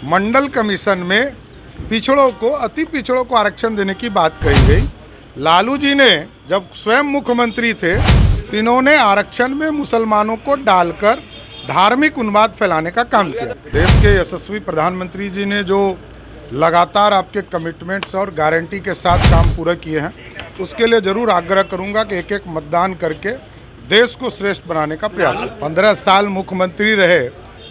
मंडल commission में पिछड़ों को, अति पिछड़ों को आरक्षण देने की बात कही गई। लालू जी ने जब स्वयं मुख्यमंत्री थे तो इन्होंने आरक्षण में मुसलमानों को डालकर धार्मिक उन्माद फैलाने का काम किया। देश के यशस्वी प्रधानमंत्री जी ने जो लगातार आपके कमिटमेंट्स और गारंटी के साथ काम पूरे किए हैं, उसके लिए जरूर आग्रह करूंगा कि एक एक मतदान करके देश को श्रेष्ठ बनाने का प्रयास। 15 साल मुख्यमंत्री रहे,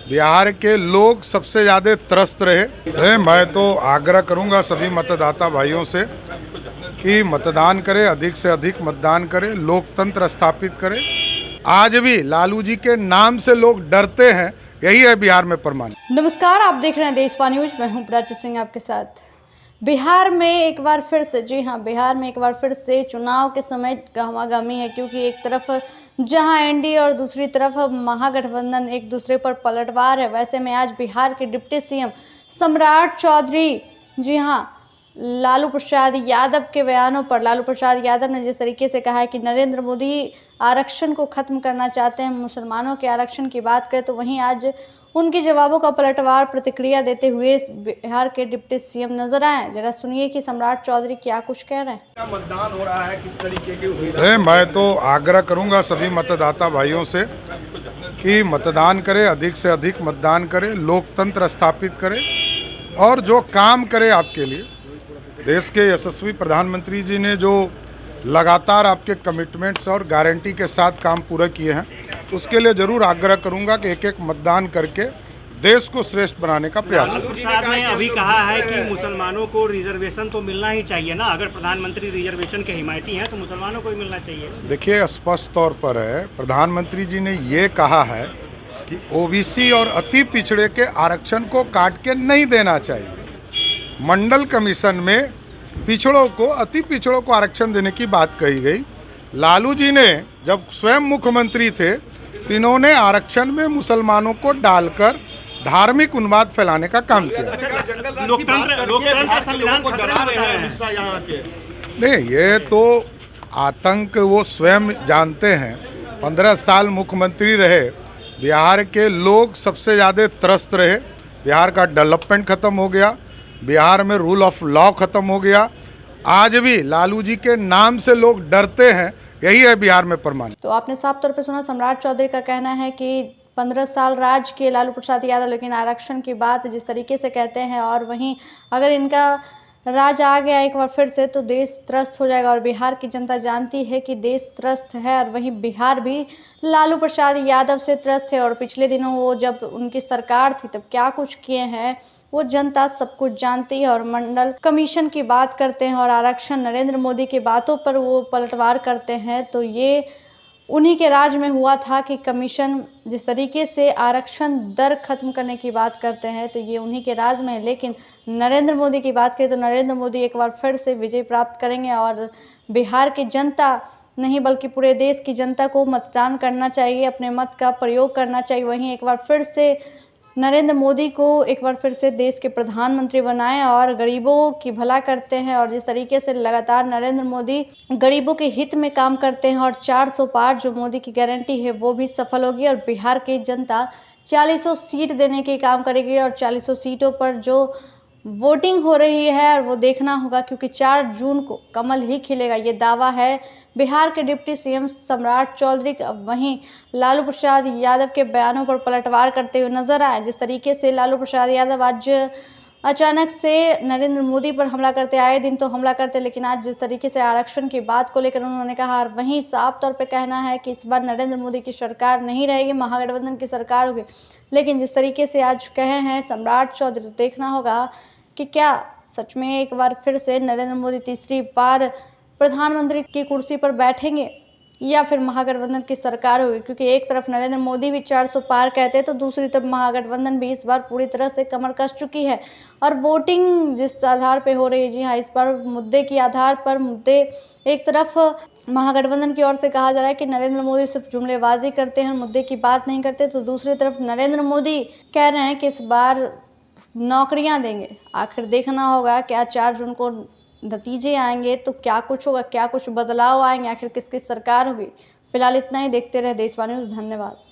बिहार के लोग सबसे ज़्यादा त्रस्त रहे। मैं तो आग्रह करूंगा सभी मतदाता भाइयों से कि मतदान करें, अधिक से अधिक मतदान करें, लोकतंत्र स्थापित करें। आज भी लालू जी के नाम से लोग डरते हैं, यही है बिहार में प्रमाण। नमस्कार, आप देख रहे हैं देशवाणी न्यूज। मैं हूं प्राची सिंह आपके साथ। बिहार में एक बार फिर से, जी हां, बिहार में एक बार फिर से चुनाव के समय गहमागहमी है, क्योंकि एक तरफ जहां एनडीए और दूसरी तरफ महागठबंधन एक दूसरे पर पलटवार है। वैसे में आज बिहार के डिप्टी सीएम सम्राट चौधरी, जी हां, लालू प्रसाद यादव के बयानों पर, लालू प्रसाद यादव ने जिस तरीके से कहा है कि नरेंद्र मोदी आरक्षण को ख़त्म करना चाहते हैं, मुसलमानों के आरक्षण की बात करें, तो वहीं आज उनके जवाबों का पलटवार प्रतिक्रिया देते हुए बिहार के डिप्टी सीएम नजर आए। जरा सुनिए कि सम्राट चौधरी क्या कुछ कह रहे हैं। मतदान हो रहा है, किस तरीके की उम्मीद है? मैं तो आग्रह करूंगा सभी मतदाता भाइयों से कि मतदान करें, अधिक से अधिक मतदान करें, लोकतंत्र स्थापित करें और जो काम करे आपके लिए। देश के यशस्वी प्रधानमंत्री जी ने जो लगातार आपके कमिटमेंट्स और गारंटी के साथ काम पूरे किए हैं, उसके लिए जरूर आग्रह करूंगा कि एक एक मतदान करके देश को श्रेष्ठ बनाने का प्रयास। लालू प्रसाद ने अभी कहा है कि मुसलमानों को रिजर्वेशन तो मिलना ही चाहिए ना, अगर प्रधानमंत्री रिजर्वेशन के हिमायती हैं तो मुसलमानों को ही मिलना चाहिए। देखिए, स्पष्ट तौर पर है, प्रधानमंत्री जी ने ये कहा है कि ओबीसी और अति पिछड़े के आरक्षण को काट के नहीं देना चाहिए। मंडल कमीशन में पिछड़ों को, अति पिछड़ों को आरक्षण देने की बात कही गई। लालू जी ने जब स्वयं मुख्यमंत्री थे तो इन्होंने आरक्षण में मुसलमानों को डालकर धार्मिक उन्माद फैलाने का काम किया। लोकतंत्र संविधान को डरा रहे हैं हिस्सा यहाँ के। नहीं, ये तो आतंक वो स्वयं जानते हैं। 15 साल मुख्यमंत्री रहे, बिहार के लोग सबसे ज़्यादा त्रस्त रहे। बिहार का डेवलपमेंट खत्म हो गया, बिहार में रूल ऑफ लॉ खत्म हो गया। आज भी लालू जी के नाम से लोग डरते हैं, यही है बिहार में प्रमाण। तो आपने साफ तौर पे सुना, सम्राट चौधरी का कहना है कि 15 साल राज के लालू प्रसाद यादव, लेकिन आरक्षण की बात जिस तरीके से कहते हैं, और वहीं अगर इनका राज आ गया एक बार फिर से तो देश त्रस्त हो जाएगा। और बिहार की जनता जानती है कि देश त्रस्त है, और वहीं बिहार भी लालू प्रसाद यादव से त्रस्त है। और पिछले दिनों वो जब उनकी सरकार थी तब क्या कुछ किए हैं वो जनता सब कुछ जानती है। और मंडल कमीशन की बात करते हैं और आरक्षण, नरेंद्र मोदी की बातों पर वो पलटवार करते हैं, तो ये उन्हीं के राज में हुआ था कि कमीशन जिस तरीके से आरक्षण दर खत्म करने की बात करते हैं, तो ये उन्हीं के राज में है। लेकिन नरेंद्र मोदी की बात करें तो नरेंद्र मोदी एक बार फिर से विजय प्राप्त करेंगे, और बिहार की जनता नहीं बल्कि पूरे देश की जनता को मतदान करना चाहिए, अपने मत का प्रयोग करना चाहिए। वहीं एक बार फिर से नरेंद्र मोदी को एक बार फिर से देश के प्रधानमंत्री बनाएं और गरीबों की भला करते हैं। और जिस तरीके से लगातार नरेंद्र मोदी गरीबों के हित में काम करते हैं, और 400 पार जो मोदी की गारंटी है वो भी सफल होगी, और बिहार की जनता 40 सीट देने के काम करेगी। और 40 सीटों पर जो वोटिंग हो रही है और वो देखना होगा, क्योंकि 4 जून को कमल ही खिलेगा, ये दावा है बिहार के डिप्टी सीएम सम्राट चौधरी का। वहीं लालू प्रसाद यादव के बयानों पर पलटवार करते हुए नजर आए। जिस तरीके से लालू प्रसाद यादव आज अचानक से नरेंद्र मोदी पर हमला करते, आए दिन तो हमला करते, लेकिन आज जिस तरीके से आरक्षण की बात को लेकर उन्होंने कहा, और वहीं साफ तौर पे कहना है कि इस बार नरेंद्र मोदी की सरकार नहीं रहेगी, महागठबंधन की सरकार होगी। लेकिन जिस तरीके से आज कहे हैं सम्राट चौधरी, तो देखना होगा कि क्या सच में एक बार फिर से नरेंद्र मोदी तीसरी बार प्रधानमंत्री की कुर्सी पर बैठेंगे, या फिर महागठबंधन की सरकार होगी। क्योंकि एक तरफ नरेंद्र मोदी भी 400 पार कहते हैं, तो दूसरी तरफ महागठबंधन भी इस बार पूरी तरह से कमर कस चुकी है। और वोटिंग जिस आधार पे हो रही है, जी हाँ, इस बार मुद्दे के आधार पर मुद्दे एक तरफ महागठबंधन की ओर से कहा जा रहा है कि नरेंद्र मोदी सिर्फ जुमलेबाजी करते हैं, मुद्दे की बात नहीं करते, तो दूसरी तरफ नरेंद्र मोदी कह रहे हैं कि इस बार नौकरियां देंगे। आखिर देखना होगा क्या 4 जून को नतीजे आएंगे तो क्या कुछ होगा, क्या कुछ बदलाव आएंगे, आखिर किसकी सरकार होगी। फिलहाल इतना ही, देखते रहे देशवाणी न्यूज़। धन्यवाद।